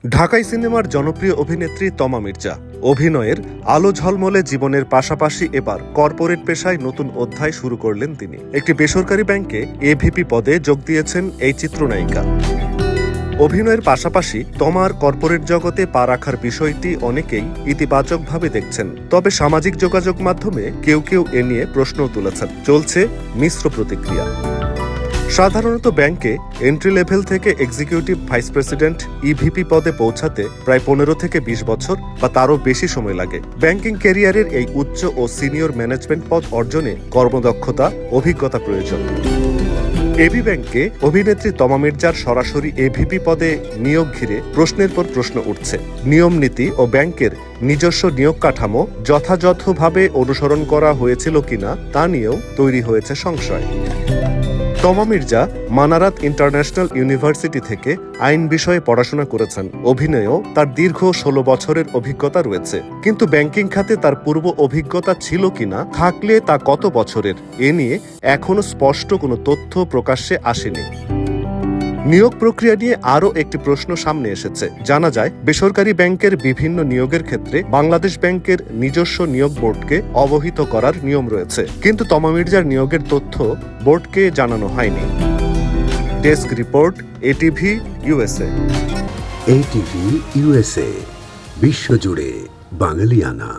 ঢাকাই সিনেমার জনপ্রিয় অভিনেত্রী তমা মির্জা অভিনয়ের আলো ঝলমলে জীবনের পাশাপাশি এবার কর্পোরেট পেশায় নতুন অধ্যায় শুরু করলেন তিনি। একটি বেসরকারি ব্যাংকে এভিপি পদে যোগ দিয়েছেন এই চিত্রনায়িকা। অভিনয়ের পাশাপাশি তমার কর্পোরেট জগতে পা রাখার বিষয়টি অনেকেই ইতিবাচকভাবে দেখছেন, তবে সামাজিক যোগাযোগ মাধ্যমে কেউ কেউ এ নিয়ে প্রশ্নও তুলেছেন। চলছে মিশ্র প্রতিক্রিয়া। সাধারণত ব্যাংকে এন্ট্রি লেভেল থেকে এক্সিকিউটিভ ভাইস প্রেসিডেন্ট ইভিপি পদে পৌঁছাতে প্রায় 15 থেকে 20 বছর বা তারও বেশি সময় লাগে। ব্যাংকিং ক্যারিয়ারের এই উচ্চ ও সিনিয়র ম্যানেজমেন্ট পদ অর্জনে কর্মদক্ষতা, অভিজ্ঞতা প্রয়োজন। এবি ব্যাংকে অভিনেত্রী তমা মির্জার সরাসরি এভিপি পদে নিয়োগ ঘিরে প্রশ্নের পর প্রশ্ন উঠছে। নিয়ম নীতি ও ব্যাংকের নিজস্ব নিয়োগ কাঠামো যথাযথভাবে অনুসরণ করা হয়েছিল কিনা তা নিয়েও তৈরি হয়েছে সংশয়। তমা মির্জা মানারাত ইন্টারন্যাশনাল ইউনিভার্সিটি থেকে আইন বিষয়ে পড়াশোনা করেছেন। অভিনয়েও তার দীর্ঘ 16 বছরের অভিজ্ঞতা রয়েছে, কিন্তু ব্যাংকিং খাতে তার পূর্ব অভিজ্ঞতা ছিল কিনা, থাকলে তা কত বছরের, এ নিয়ে এখনো স্পষ্ট কোনো তথ্য প্রকাশ্যে আসেনি। নিয়োগ প্রক্রিয়া নিয়ে আরও একটি প্রশ্ন সামনে এসেছে। জানা যায়, বেসরকারি ব্যাংকের বিভিন্ন নিয়োগের ক্ষেত্রে বাংলাদেশ ব্যাংকের নিজস্ব নিয়োগ বোর্ডকে অবহিত করার নিয়ম রয়েছে, কিন্তু তমা মির্জার নিয়োগের তথ্য বোর্ডকে জানানো হয়নি। Desk report, ATV USA. ATV USA, বিশ্বজুড়ে বাঙালিয়ানা।